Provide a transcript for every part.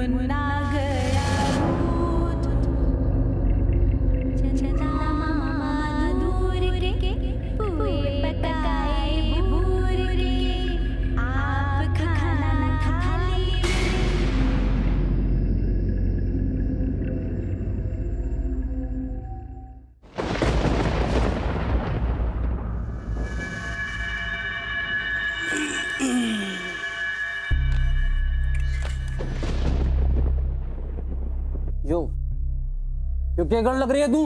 मुन्ना गया भूत, चंदा मामा दूर के, पुए पकाए भूर के, आप खाना न खा लीजिए। यो क्या गड़ लग रही है तू?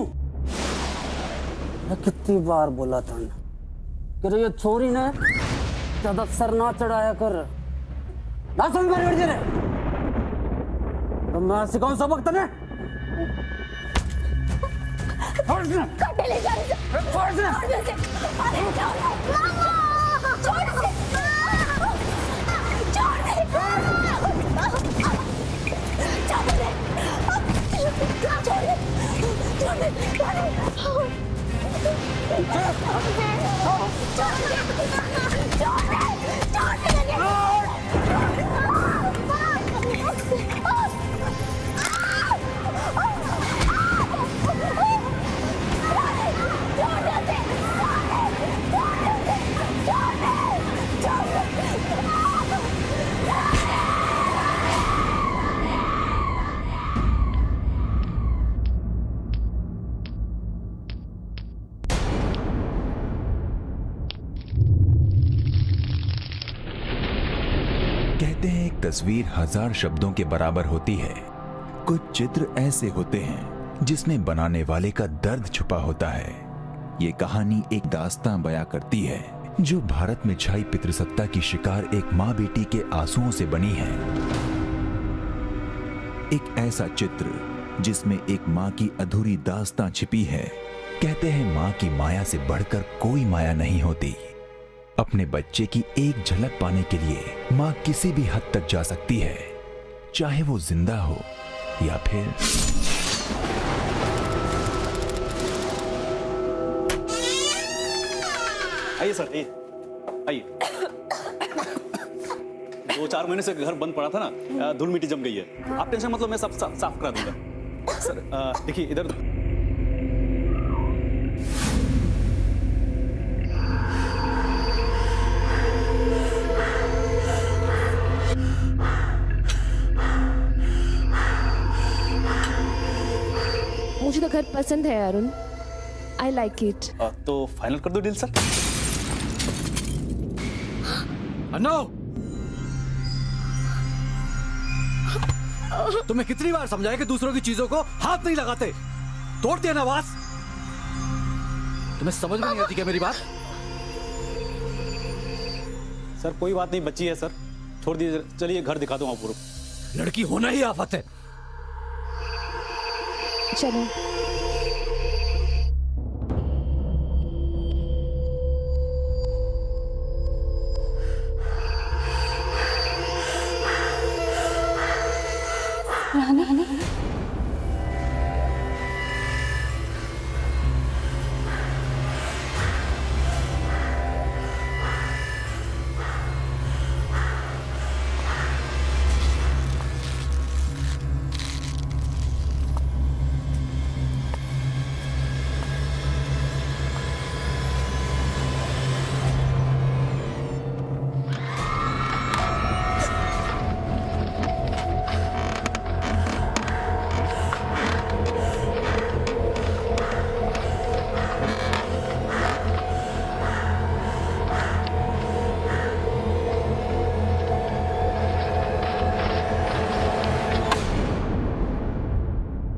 मैं कितनी बार बोला था ना कि ये छोरी ने ज्यादा सर ना चढ़ाया कर, ना समझ में बैठ जा। तो मैं सिखाऊं सबक तने? छोड़ दे। काटे ले जा रहे थे। छोड़ दे। अरे छोड़ दे। मामा, छोड़ दे। छोड़ दे। छोड़ दे। कहते हैं एक तस्वीर 1000 शब्दों के बराबर होती है। कुछ चित्र ऐसे होते हैं जिसमें बनाने वाले का दर्द छुपा होता है। ये कहानी एक दास्तां बयां करती है जो भारत में छाई पितृसत्ता की शिकार एक माँ बेटी के आंसुओं से बनी है। एक ऐसा चित्र जिसमें एक माँ की अधूरी दास्तां छिपी है। कहते हैं माँ की माया से बढ़कर कोई माया नहीं होती। अपने बच्चे की एक झलक पाने के लिए माँ किसी भी हद तक जा सकती है, चाहे वो जिंदा हो या फिर आइए सर, आइए। 2-4 महीने से घर बंद पड़ा था ना, धूल मिट्टी जम गई है। आप टेंशन मतलब मैं सब साफ करा दूंगा। सर देखिए इधर मुझे तो घर पसंद है अरुण, आई लाइक इट। तो फाइनल कर दो डील सर। नो, तुम्हें कितनी बार समझाया कि दूसरों की चीजों को हाथ नहीं लगाते? तोड़ दिया ना वास। तुम्हें समझ में नहीं आती क्या मेरी बात? सर कोई बात नहीं, बच्ची है सर, छोड़ दीजिए। चलिए घर दिखा दूं आपको। लड़की होना ही आफत है। चलो। रानी,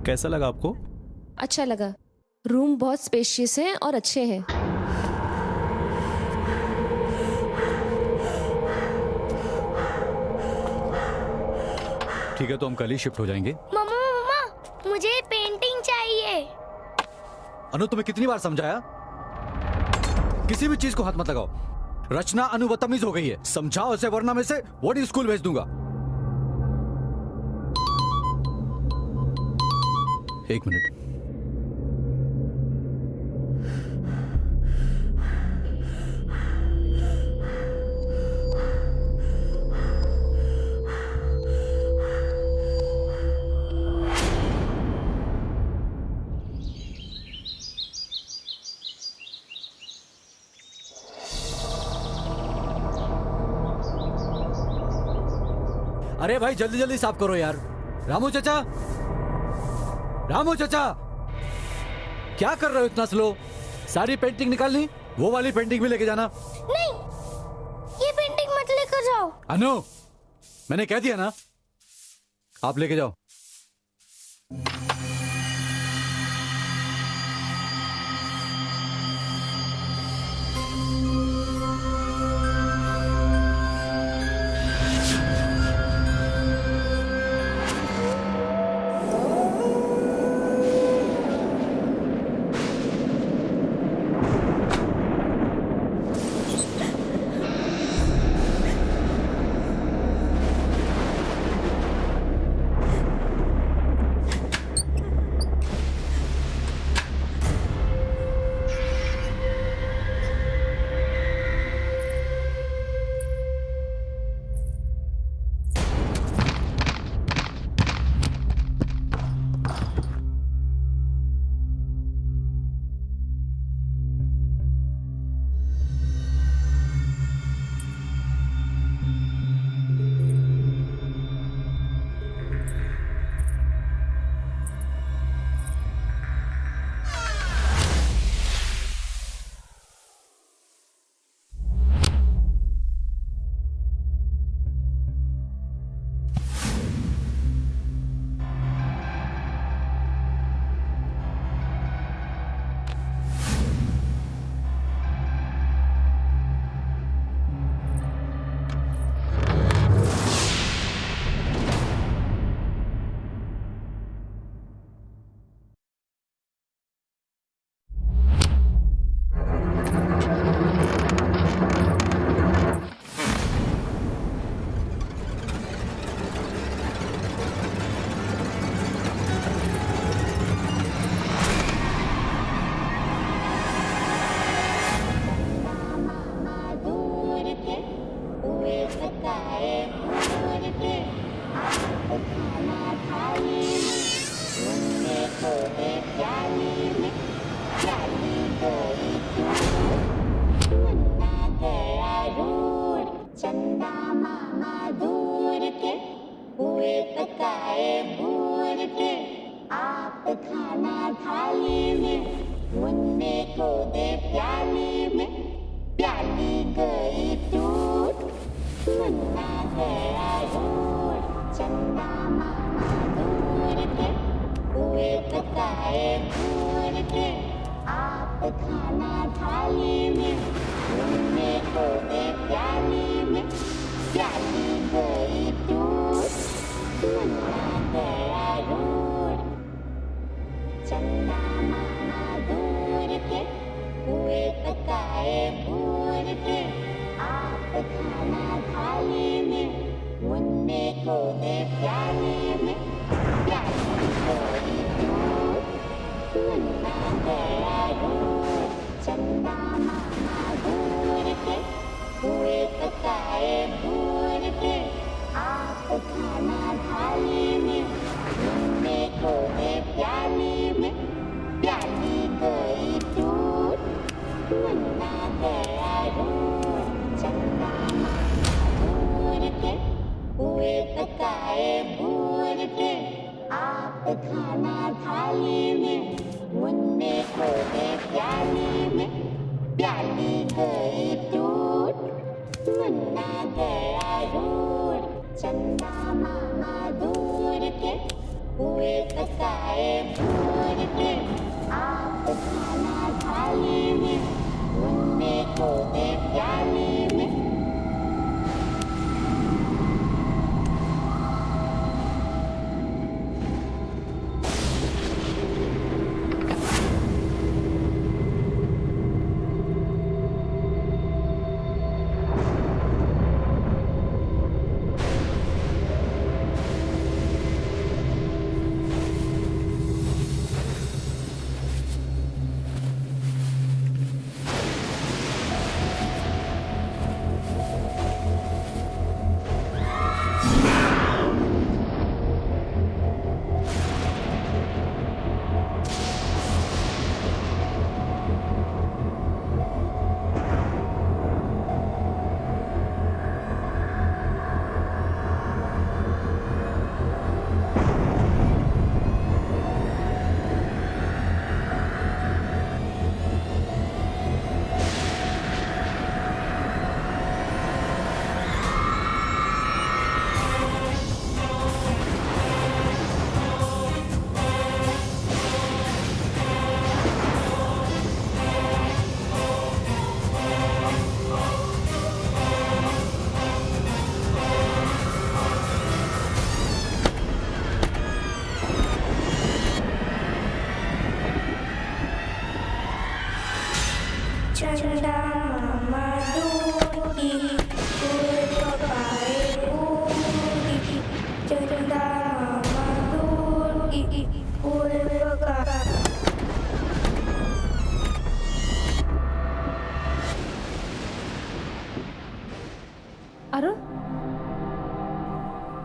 कैसा लगा आपको? अच्छा लगा। रूम बहुत स्पेशियस है और अच्छे हैं। ठीक है, तो हम कल ही शिफ्ट हो जाएंगे। मम्मा, मुझे पेंटिंग चाहिए। अनु, तुम्हें कितनी बार समझाया? किसी भी चीज को हाथ मत लगाओ। रचना अनु बदतमीज हो गई है, समझाओ इसे वरना मैं इसे बोर्डिंग स्कूल भेज दूंगा। एक मिनट। अरे भाई जल्दी जल्दी साफ करो यार। रामू चाचा, रामू चाचा, क्या कर रहे हो इतना स्लो? सारी पेंटिंग निकालनी, वो वाली पेंटिंग भी लेके जाना। नहीं, ये पेंटिंग मत लेकर जाओ। अनु, मैंने कह दिया ना, आप लेके जाओ।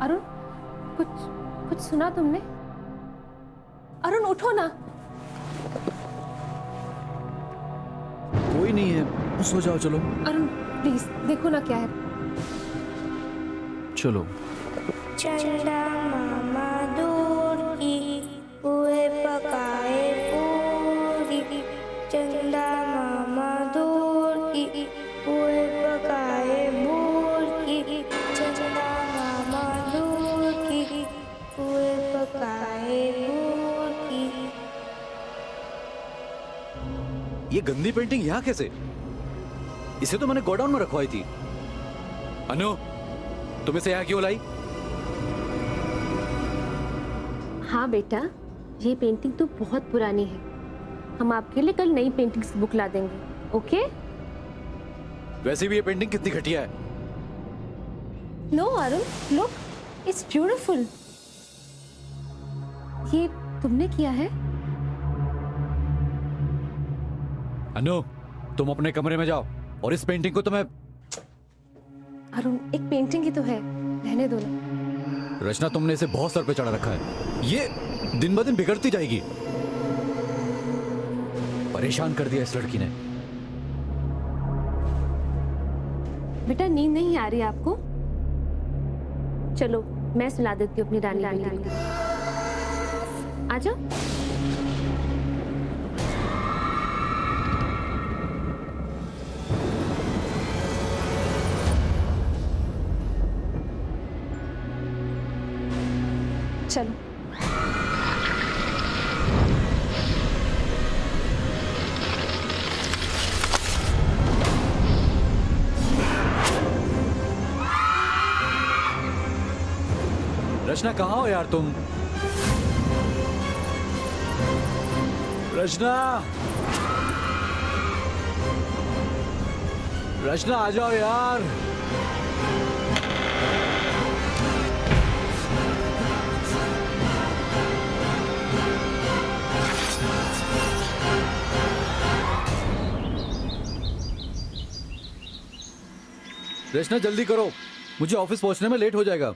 अरुण, कुछ कुछ सुना तुमने? अरुण उठो ना। कोई नहीं है, सो जाओ। चलो अरुण प्लीज देखो ना क्या है। चलो। चंदा मामा दूर की पुए पकाए पूरी, चंदा मामा दूर की पुए पकाए बूर की, चंदा मामा दूर की पुए पकाए बूर की। ये गंदी पेंटिंग यहाँ कैसे? इसे तो मैंने गोडाउन में रखवाई थी। अनु, तुम इसे यहाँ क्यों लाई? हाँ बेटा, ये पेंटिंग तो बहुत पुरानी है। हम आपके लिए कल नई पेंटिंग्स बुक ला देंगे, ओके? वैसे भी ये पेंटिंग कितनी घटिया है। No Arun, look, it's beautiful. ये तुमने किया है? अनु, तुम अपने कमरे में जाओ और इस पेंटिंग को तुम्हें। अरुण, एक पेंटिंग ही तो है, रहने दो ना। रचना, तुमने इसे बहुत सर पे चढ़ा रखा है। ये दिन ब दिन बिगड़ती जाएगी। परेशान कर दिया इस लड़की ने। बेटा नींद नहीं आ रही आपको? चलो मैं सुला देती हूँ अपनी रानी बेटी को। आ जाओ। चलो। रचना, कहाँ हो यार तुम? रचना, रचना आ जाओ यार। रचना जल्दी करो, मुझे ऑफिस पहुंचने में लेट हो जाएगा।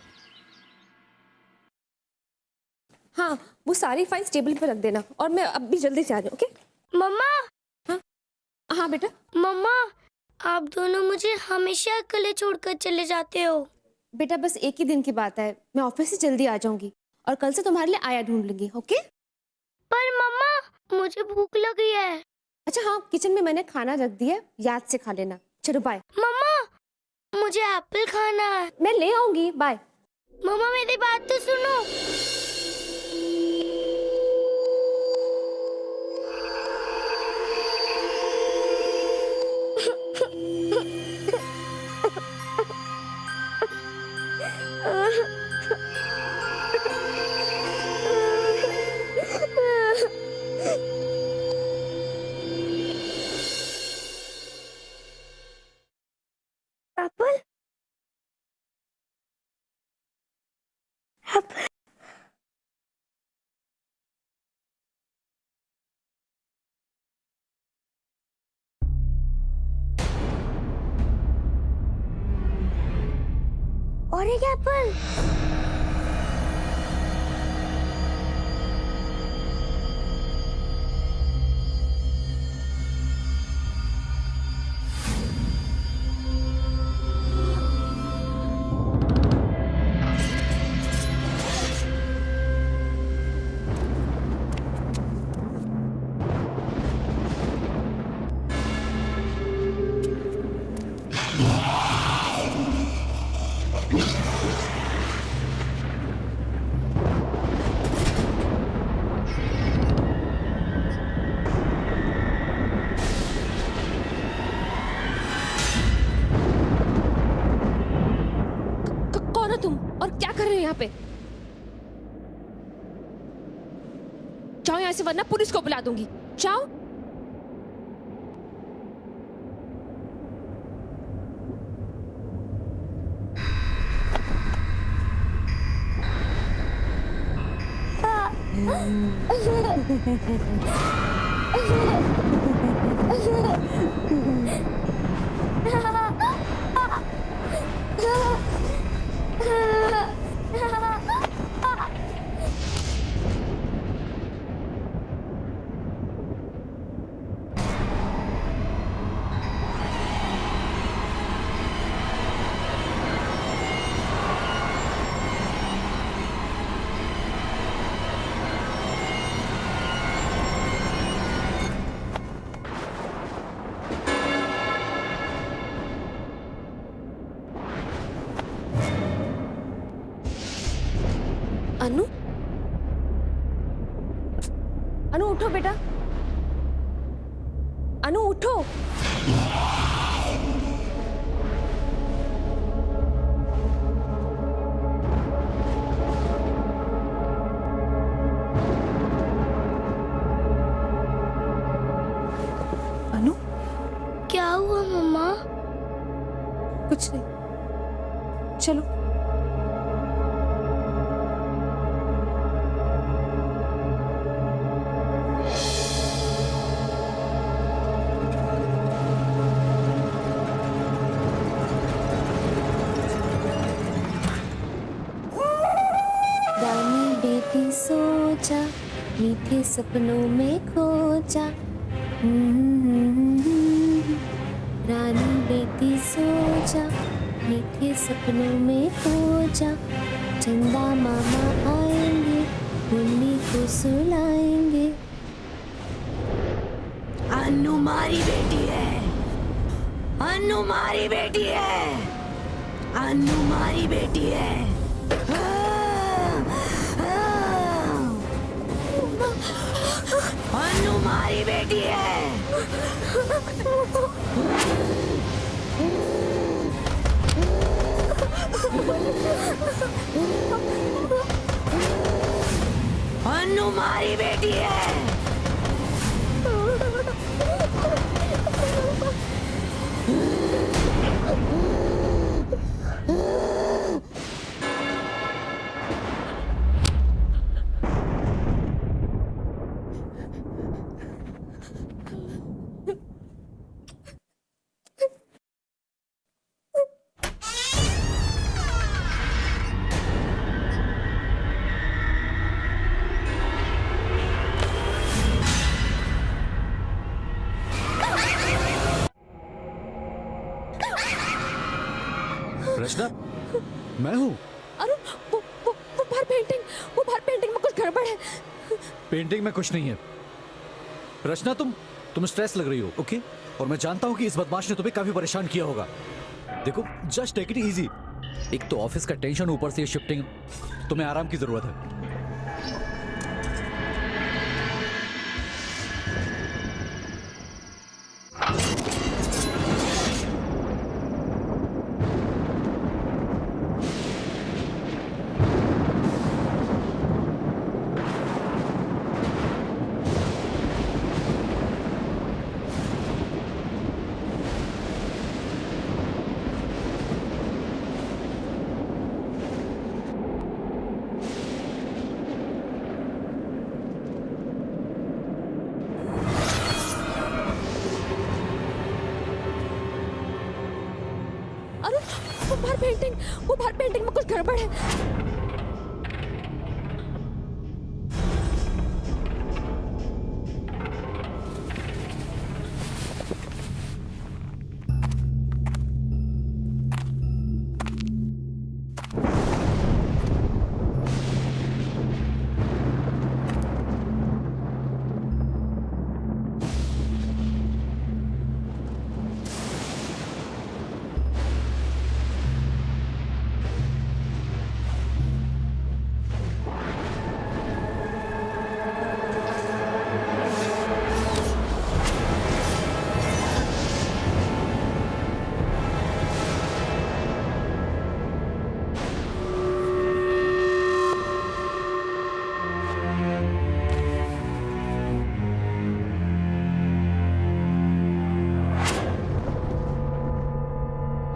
हाँ, वो सारी फाइल्स टेबल पे रख देना और मैं अब भी जल्दी से आ जाऊँ, ओके? मम्मा, हाँ हाँ बेटा। मम्मा, आप दोनों मुझे हमेशा अकेले छोड़कर चले जाते हो। बेटा बस एक ही दिन की बात है, मैं ऑफिस से जल्दी आ जाऊंगी और कल से तुम्हारे लिए आया ढूंढ लूंगी, ओके? पर मम्मा, मुझे भूख लगी है। अच्छा हाँ, किचन में मैंने खाना रख दिया, याद से खा लेना। चलो बाय। मम्मा, मुझे एप्पल खाना है। मैं ले आऊंगी, बाय। मम्मा मेरी बात तो सुनो। Apple, Apple. और एक एप्पल। कौन हो तुम और क्या कर रहे हो यहाँ पे? जाओ यहाँ से वरना पुलिस को बुला दूंगी। जाओ। अनु, अनु उठो बेटा, अनु उठो। अनु, क्या हुआ मम्मा? कुछ नहीं, चलो। रानी बेटी सो जा, मीठे सपनों में खो जा। रानी बेटी सो जा, मीठे सपनों में खो जा। चंदा मामा आएंगे, मुन्नी को सुलाएंगे। अन्नू मारी बेटी है, अन्नू मारी बेटी है, अन्नू मारी बेटी है। अन्नू मारी बेटी है। अन्नू मारी बेटी है। रचना, मैं हूँ। अनु, वो बाहर पेंटिंग में कुछ गड़बड़ है। पेंटिंग में कुछ नहीं है। रचना, तुम स्ट्रेस लग रही हो, ओके? और मैं जानता हूँ कि इस बदमाश ने तुम्हें काफी परेशान किया होगा। देखो, जस्ट टेक इट इजी। एक तो ऑफिस का टेंशन, ऊपर से ये शिफ्टिंग, तुम्हें आराम की जरूरत है। अनु, वो बाहर पेंटिंग में कुछ गड़बड़ है।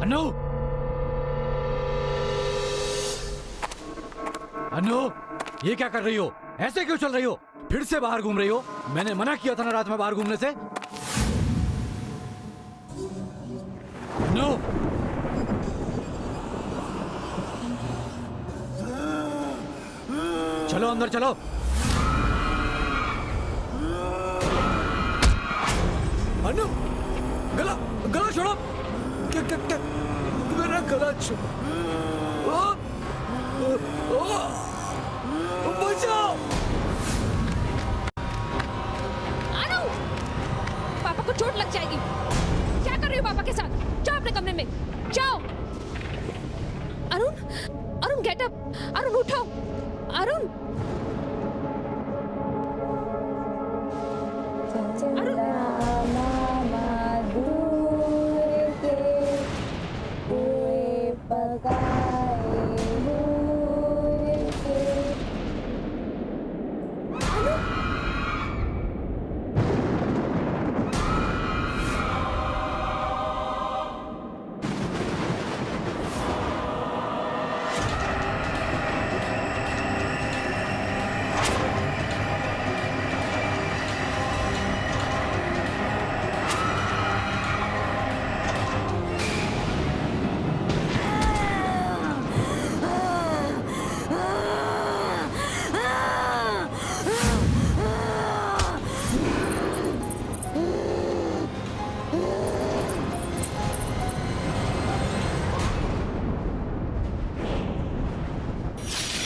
अनु, अनु, ये क्या कर रही हो? ऐसे क्यों चल रही हो? फिर से बाहर घूम रही हो? मैंने मना किया था ना रात में बाहर घूमने से। अनु, चलो अंदर चलो। अनु, गला गला छोड़ो। मेरा गला छोड़ो। बचाओ। अनु, पापा को चोट लग जाएगी। क्या कर रही हो पापा के साथ? जाओ अपने कमरे में, जाओ। Arun, Arun get up. अरुण उठो। अरुण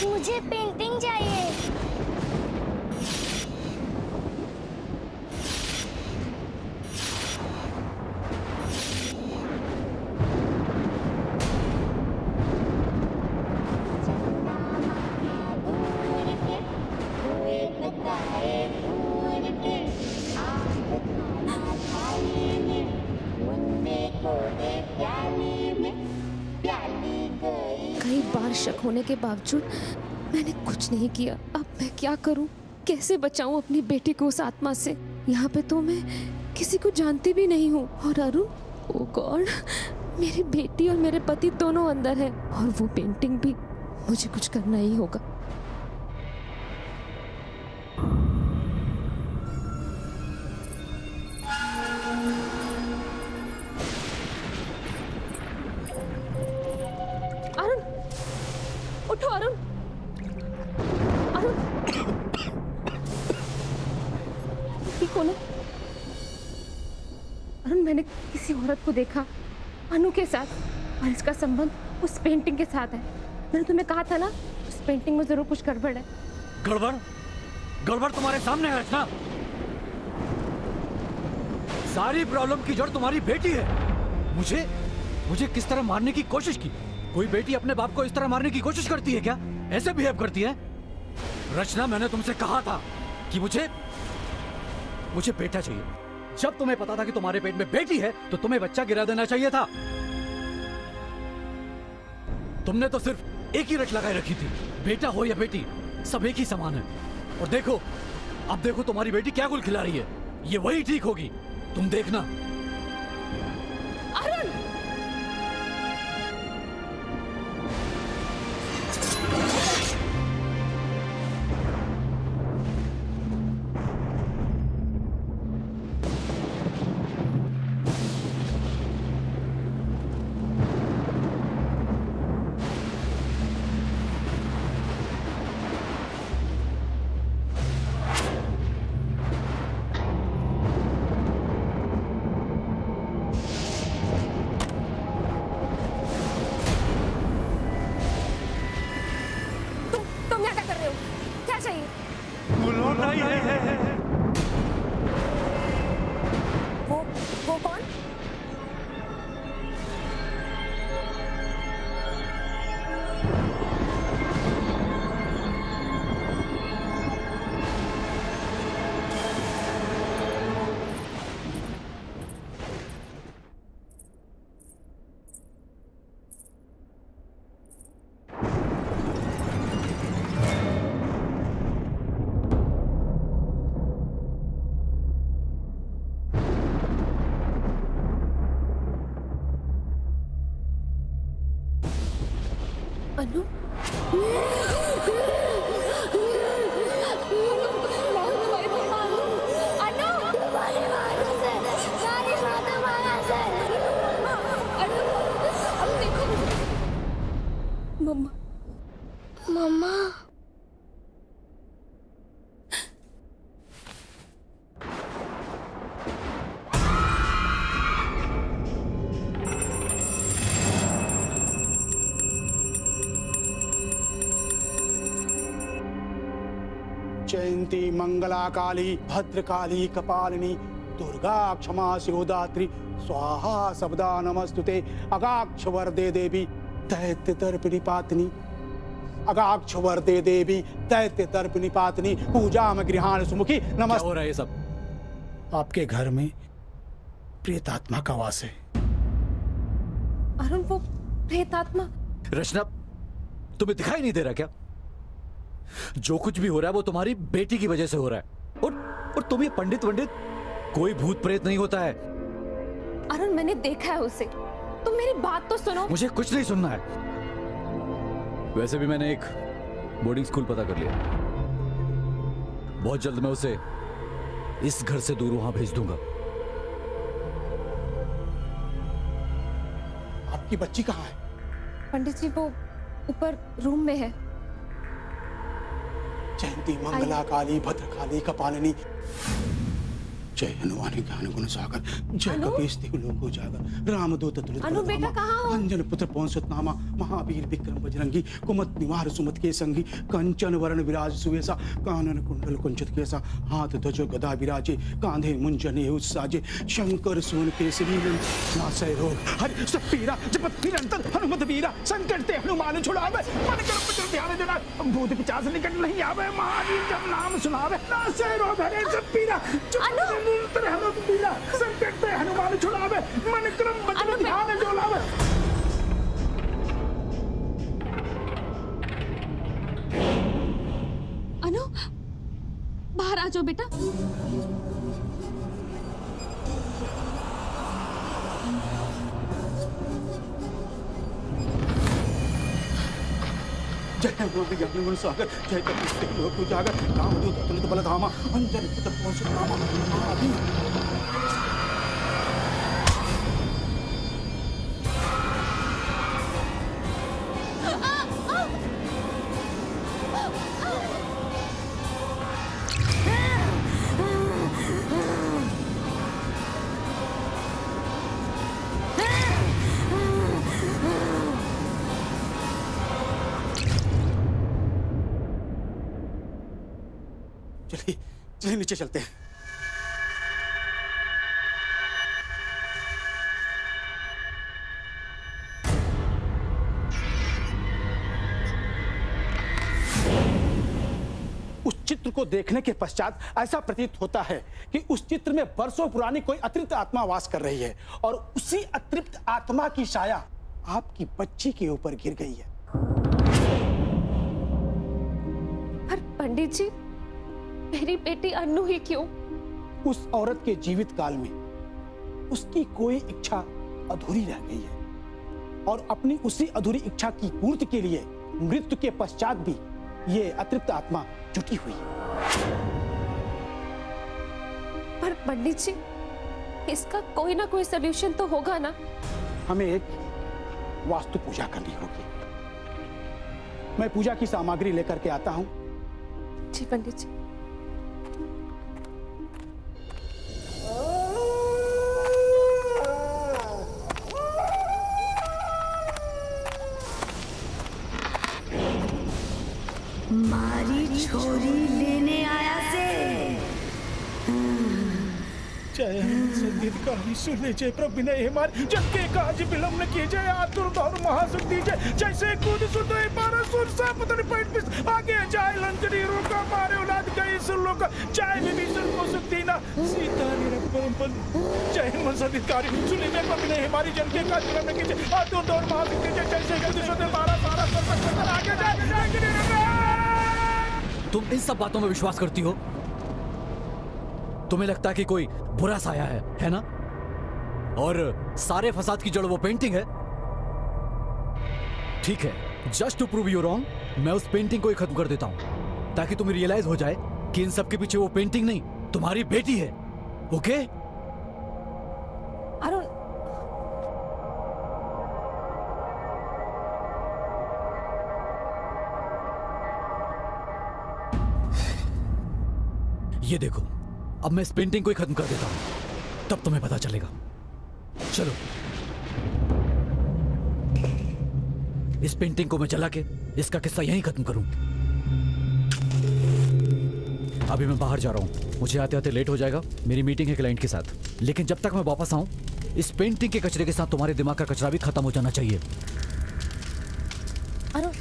मुझे पेंटिंग चाहिए। कई बार शक होने के बावजूद मैंने कुछ नहीं किया। अब मैं क्या करूं? कैसे बचाऊं अपनी बेटी को उस आत्मा से? यहाँ पे तो मैं किसी को जानती भी नहीं हूँ। और अरुण, ओ गॉड, मेरी बेटी और मेरे पति दोनों अंदर हैं और वो पेंटिंग भी। मुझे कुछ करना ही होगा। अरुण, उठो अरुण। अरुण, ये कौन है? अरुण, मैंने किसी औरत को देखा अनु के साथ, और इसका संबंध उस पेंटिंग के साथ है। मैंने तुम्हें कहा था ना, उस पेंटिंग में जरूर कुछ गड़बड़ है। गड़बड़? गड़बड़ तुम्हारे सामने है रचना। सारी प्रॉब्लम की जड़ तुम्हारी बेटी है। मुझे किस तरह मारने की कोशिश की? कोई बेटी अपने बाप को इस तरह मारने की कोशिश करती है क्या? ऐसे बिहेव करती है? रचना, मैंने तुमसे कहा था कि मुझे बेटा चाहिए। जब तुम्हें पता था कि तुम्हारे पेट में बेटी है तो तुम्हें बच्चा गिरा देना चाहिए था। तुमने तो सिर्फ एक ही रट लगाए रखी थी। बेटा हो या बेटी, सब एक ही समान है। और देखो, अब देखो तुम्हारी बेटी क्या गुल खिला रही है। ये वही ठीक होगी, तुम देखना। अरुण! तुम यहाँ क्या कर रहे हो? क्या चाहिए? वो कौन? अनु? मम्मा, मम्मा, जयंती मंगला काली भद्रकाली कपालिनी दुर्गा क्षमा शिवदात्री स्वाहा सबदा नमस्तुते अगाक्ष वरदे देवी दैत्य दर्पिणी पातनी अगाक्ष वरदे देवी दैत्य दर्प निपातनी पूजा में गृहाण सुमुखी क्या नमस्ते। हो रहा है ये सब? आपके घर में प्रेतात्मा का वास है। अरुण, वो प्रेतात्मा? रचना, तुम्हें दिखाई नहीं दे रहा क्या? जो कुछ भी हो रहा है वो तुम्हारी बेटी की वजह से हो रहा है। और तुम ये पंडित वंडित, कोई भूत प्रेत नहीं होता है। अरुण, मैंने देखा है उसे। तुम मेरी बात तो सुनो। मुझे कुछ नहीं सुनना है। वैसे भी मैंने एक बोर्डिंग स्कूल पता कर लिया। बहुत जल्द मैं उसे इस घर से दूर वहां भेज दूंगा। आपकी बच्ची कहाँ है? पंडित जी, वो ऊपर रूम में है। जयंती मंगला काली भद्रकाली कपालिनी जय हनुमान ज्ञान गुण सागर जय कपीस तिहु लोको जागर रामदूत तुलित अनु, बेटा कहाँ हो? अंजन पुत्र पवन सुत नामा महावीर विक्रम बजरंगी कुमत निवार सुमत के संगी कंचन वरण विराज सुवेसा कानन कुंडल कुंचित केसा हाथ ध्वज गदा विराजे कांधे मुंजन उत्साजे शंकर सुवन केसरी नासय रोग हरि सब पीरा जपत निरंतर हनुमत वीरा संकट ते हनुमान छुड़ावे मन कर पुत्र ध्यान देना भूत पिशाच निकट नहीं आवे महावीर जब नाम सुनावे नासय रोग हरि सब पीरा निरंतर हनुमत वीरा संकट ते हनुमान छुड़ावे मन क्रम बचन ध्यान जो लावे। अनु, बाहर आ जाओ बेटा। जय हनुमान ज्ञान गुण सागर जय कपीस तिहु लोको जागर रामदूत अतुलित बल धामा अंजन पुत्र पवन सुत नामा महावीर। चलिए चलिए नीचे चलते हैं। उस चित्र को देखने के पश्चात ऐसा प्रतीत होता है कि उस चित्र में वर्षों पुरानी कोई अतृप्त आत्मा वास कर रही है और उसी अतृप्त आत्मा की छाया आपकी बच्ची के ऊपर गिर गई है। पर पंडित जी, मेरी बेटी अनु ही क्यों? उस औरत के जीवित काल में उसकी कोई इच्छा अधूरी रह गई है और अपनी उसी अधूरी इच्छा की पूर्ति के लिए मृत्यु के पश्चात भी ये अतृप्त आत्मा जुटी हुई है। पर पंडित जी, इसका कोई ना कोई सलूशन तो होगा ना? हमें एक वास्तु पूजा करनी होगी। मैं पूजा की सामग्री लेकर के आता हूं। जी पंडित जी। मारी छोरी लेने आया से जय संगीत कहानी सुन लीजिए प्रभु ने हमारे जग के काज विलंब न कीजिए आतुर दौर महासुख दीजिए जैसे कूद सुधे बारह सुर सा पतन पैठ पिस आगे जाए लंकनी रोका मारे औलाद गई सुन लोग चाहे विभीषण को सुख दीना सीता निरंपन जय मन संगीतकारी सुन लीजिए प्रभु ने हमारी जग के काज विलंब न कीजिए आतुर दौर महासुख दीजिए जैसे कूद सुधे बारह सारा सुर आगे जाए। तुम इन सब बातों में विश्वास करती हो? तुम्हें लगता है कि कोई बुरा साया है ना? और सारे फसाद की जड़ वो पेंटिंग है। ठीक है, just to prove you wrong मैं उस पेंटिंग को ही खत्म कर देता हूं ताकि तुम्हें रियलाइज हो जाए कि इन सब के पीछे वो पेंटिंग नहीं, तुम्हारी बेटी है। ओके? अरुण, ये देखो, अब मैं इस पेंटिंग को ही खत्म कर देता हूं, तब तुम्हें पता चलेगा। चलो, इस पेंटिंग को मैं जला के इसका किस्सा यहीं खत्म करूं। अभी मैं बाहर जा रहा हूं, मुझे आते आते लेट हो जाएगा। मेरी मीटिंग है क्लाइंट के साथ, लेकिन जब तक मैं वापस आऊं इस पेंटिंग के कचरे के साथ तुम्हारे दिमाग का कचरा भी खत्म हो जाना चाहिए। अरुण,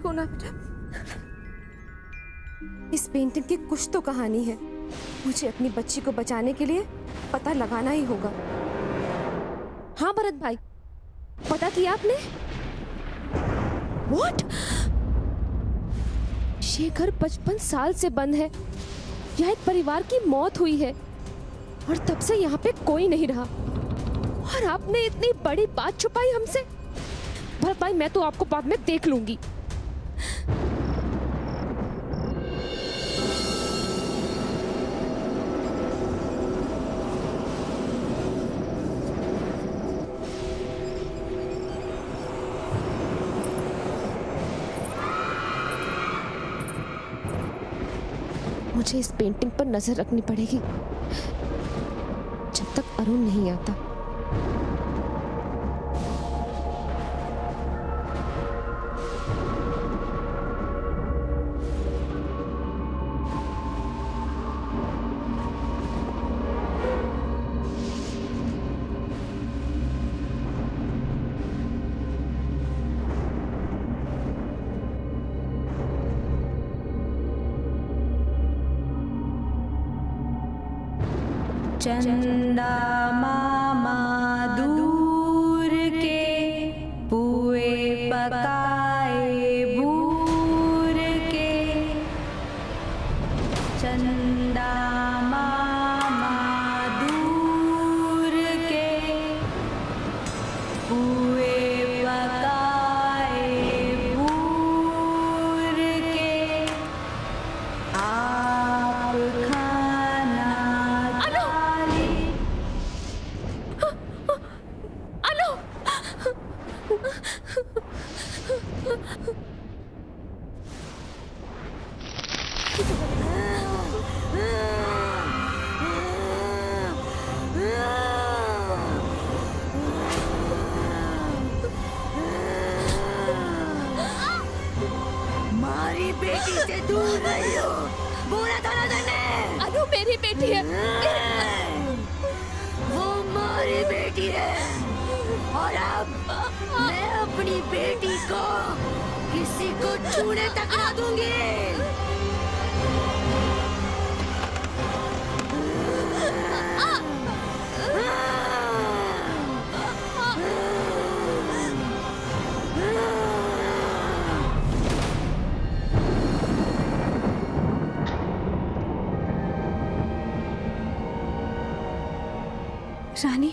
ठीक हो ना बेटा? इस पेंटिंग की कुछ तो कहानी है। मुझे अपनी बच्ची को बचाने के लिए पता लगाना ही होगा। हाँ भरत भाई, पता किया आपने? What? ये घर 55 साल से बंद है। यहाँ एक परिवार की मौत हुई है और तब से यहाँ पे कोई नहीं रहा। और आपने इतनी बड़ी बात छुपाई हमसे। भरत भाई, मैं तो आपको बाद में देख लूंगी। मुझे इस पेंटिंग पर नजर रखनी पड़ेगी जब तक अरुण नहीं आता। चंदा मामा दूर के पुए पकाए भूर के, चंदा मामा दूर के पुए पकाए भूर के, आप खाना मारी बेटी से दूर रही हो, बोला था ना तूने? अनु मेरी बेटी है। वो मारी बेटी है और अब मैं अपनी बेटी को किसी को छूने तक ना दूंगी। रानी,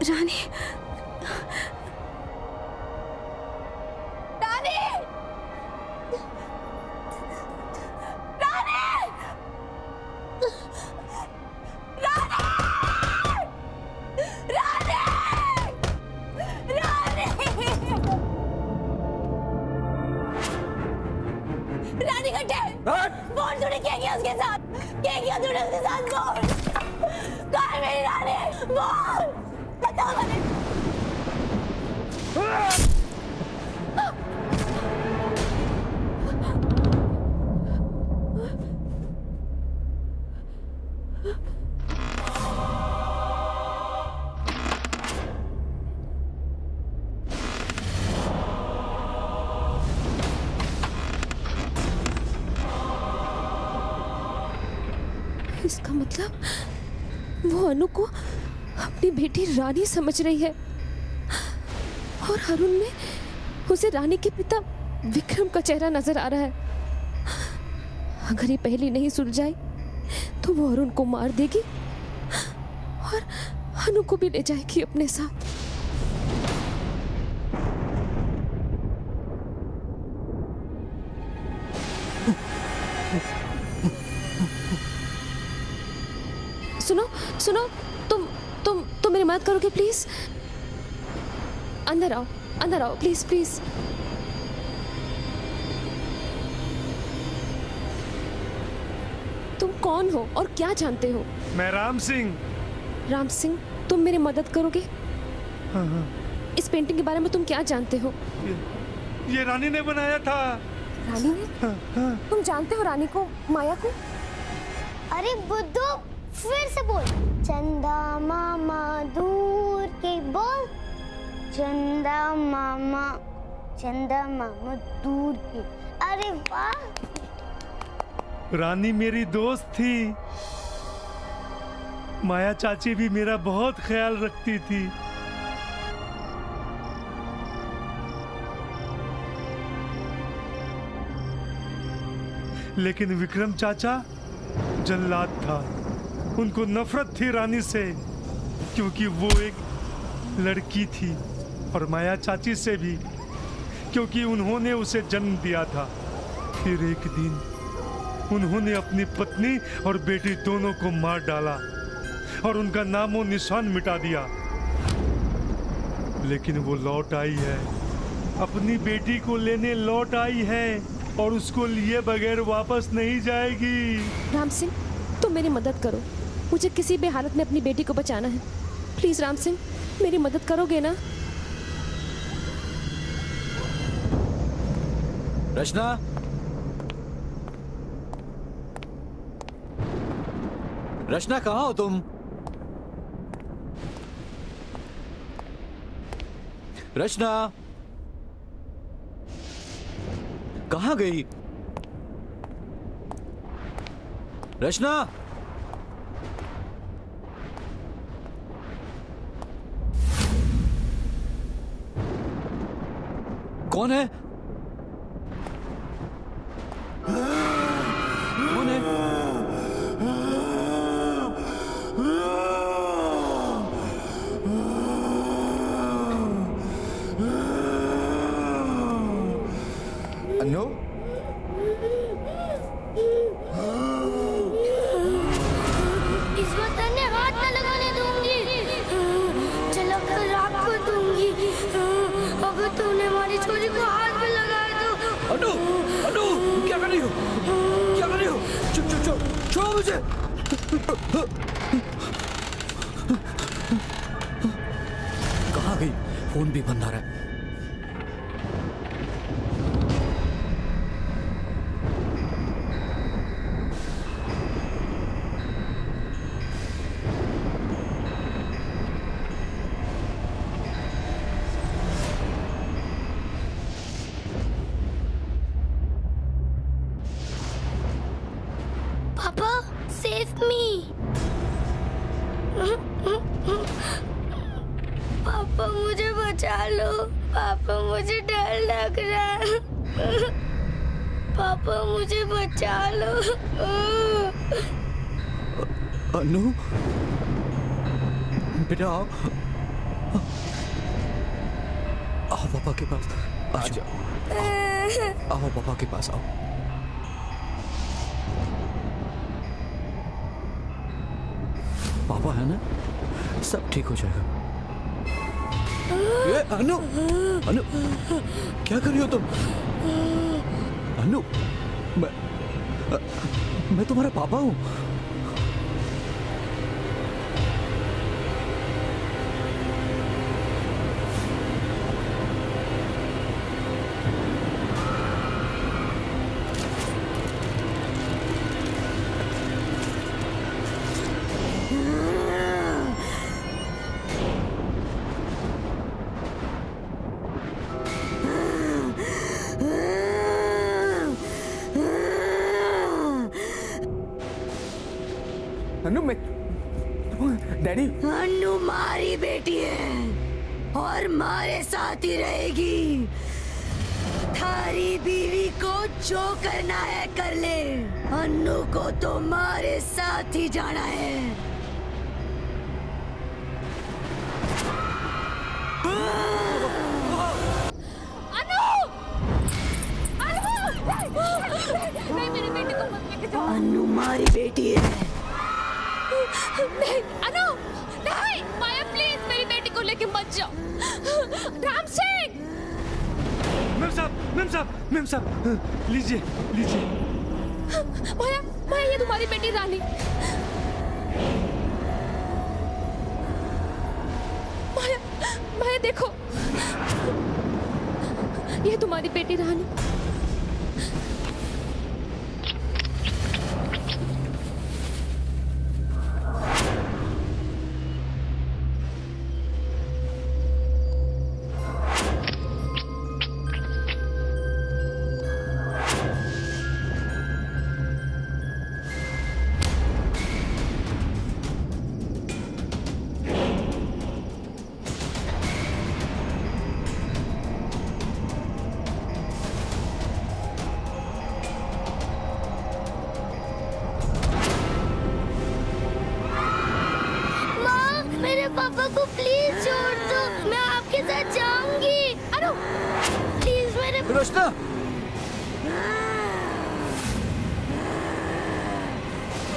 रानी, रानी, रानी, रानी, रानी घंटे फोन तूने क्या किया उसके साथ? क्या किया तूने उसके साथ? फोन कहाँ है मेरी रानी? बोल, बताओ मुझे। इसका मतलब वो अनु को अपनी बेटी रानी समझ रही है और अरुण में उसे रानी के पिता विक्रम का चेहरा नजर आ रहा है। अगर ये पहली नहीं सुलझाई तो वो अरुण को मार देगी और अनु को भी ले जाएगी अपने साथ। सुनो सुनो, तुम मेरी मदद करोगे प्लीज? अंदर आओ प्लीज प्लीज। तुम कौन हो और क्या जानते हो? मैं राम सिंह। राम सिंह, तुम मेरी मदद करोगे? हाँ। इस पेंटिंग के बारे में तुम क्या जानते हो? ये रानी ने बनाया था। रानी ने? हाँ। तुम जानते हो रानी को, माया को? अरे बुद्धू, फिर से बोल। चंदा मामा दूर के बोल। चंदा मामा दूर के। अरे वाह, रानी मेरी दोस्त थी। माया चाची भी मेरा बहुत ख्याल रखती थी। लेकिन विक्रम चाचा जल्लाद था। उनको नफरत थी रानी से, क्योंकि वो एक लड़की थी, और माया चाची से भी, क्योंकि उन्होंने उसे जन्म दिया था। फिर एक दिन उन्होंने अपनी पत्नी और बेटी दोनों को मार डाला और उनका नामो निशान मिटा दिया। लेकिन वो लौट आई है, अपनी बेटी को लेने लौट आई है, और उसको लिए बगैर वापस नहीं जाएगी। राम सिंह, तुम मेरी मदद करो। मुझे किसी भी हालत में अपनी बेटी को बचाना है। प्लीज राम सिंह, मेरी मदद करोगे ना? रचना, रचना कहाँ हो तुम? रचना कहाँ गई? रचना, कौन है? कौन है? अनु, इस बार तन्ने हाथ न लगाने दूंगी। चलो कल रात को दूंगी। अगर तूने हमारी छोरी को हाथ में लगाया तो। अनु, अनु, क्या कर रही हो? क्या कर रही हो? चुप चुप चुप, छोड़ो मुझे। कहाँ गई? फोन भी बंद आ रहा है। पापा, सेव मी। पापा मुझे बचा लो। पापा मुझे डर लग रहा है। पापा मुझे बचा लो। अनु, बेटा आओ, आओ पापा के पास। आ जाओ, आओ पापा के पास आओ। पापा है ना, सब ठीक हो जाएगा। ये अनु, अनु, क्या कर रही हो तुम? अनु, मैं तुम्हारा पापा हूँ। अनु, मैं डैडी। अनु मारी बेटी है और मारे साथ ही रहेगी। थारी बीवी को जो करना है कर ले। अनु को तो मारे साथ ही जाना है। नहीं, मेरी बेटी को मत लेके जाओ। अनु मारी बेटी है। नहीं, अनु, नहीं, माया प्लीज मेरी बेटी को लेके मत जाओ। राम सिंह, मेम साहब, लीजिए लीजिए। माया, माया ये तुम्हारी बेटी रानी। माया, माया देखो, ये तुम्हारी बेटी रानी। पापा को प्लीज छोड़ दो, मैं आपके साथ जाऊंगी। अनु प्लीज मेरे रचना,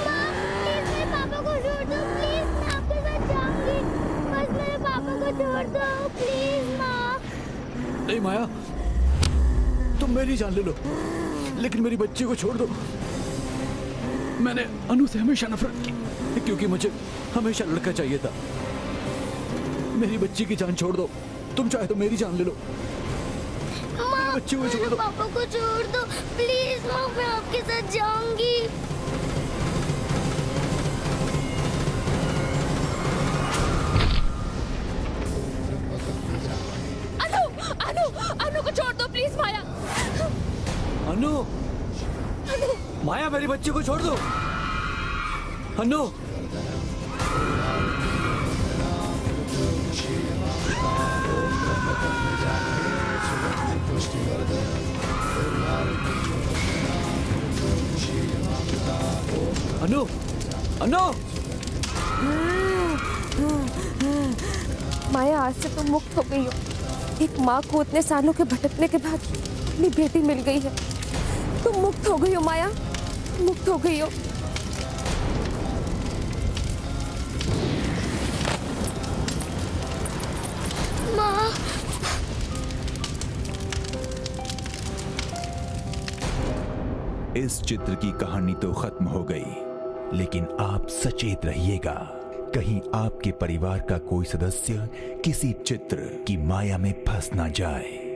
माँ प्लीज मेरे पापा को छोड़ दो, प्लीज मैं आपके साथ जाऊंगी, बस मेरे पापा को छोड़ दो प्लीज माँ। नहीं माया, तुम मेरी जान ले लो, लेकिन मेरी बच्ची को छोड़ दो। मैंने अनु से हमेशा नफरत की, क्योंकि मुझे हमेशा लड़का चाहिए था। मेरी बच्ची की जान छोड़ दो, तुम चाहे तो मेरी जान ले लो। माँ बच्ची को छोड़ मेरे दो। पापा को छोड़ दो प्लीज माँ, मैं आपके साथ जाऊंगी। अनु अनु अनु को छोड़ दो प्लीज माया। अनु, माया मेरी बच्ची को छोड़ दो। अनु, अनु, अनु, माया आज से तुम मुक्त हो गई हो। एक माँ को इतने सालों के भटकने के बाद अपनी बेटी मिल गई है। तुम मुक्त हो गई हो माया, मुक्त हो गई हो। माँ इस चित्र की कहानी तो खत्म हो गई, लेकिन आप सचेत रहिएगा, कहीं आपके परिवार का कोई सदस्य किसी चित्र की माया में फंस ना जाए।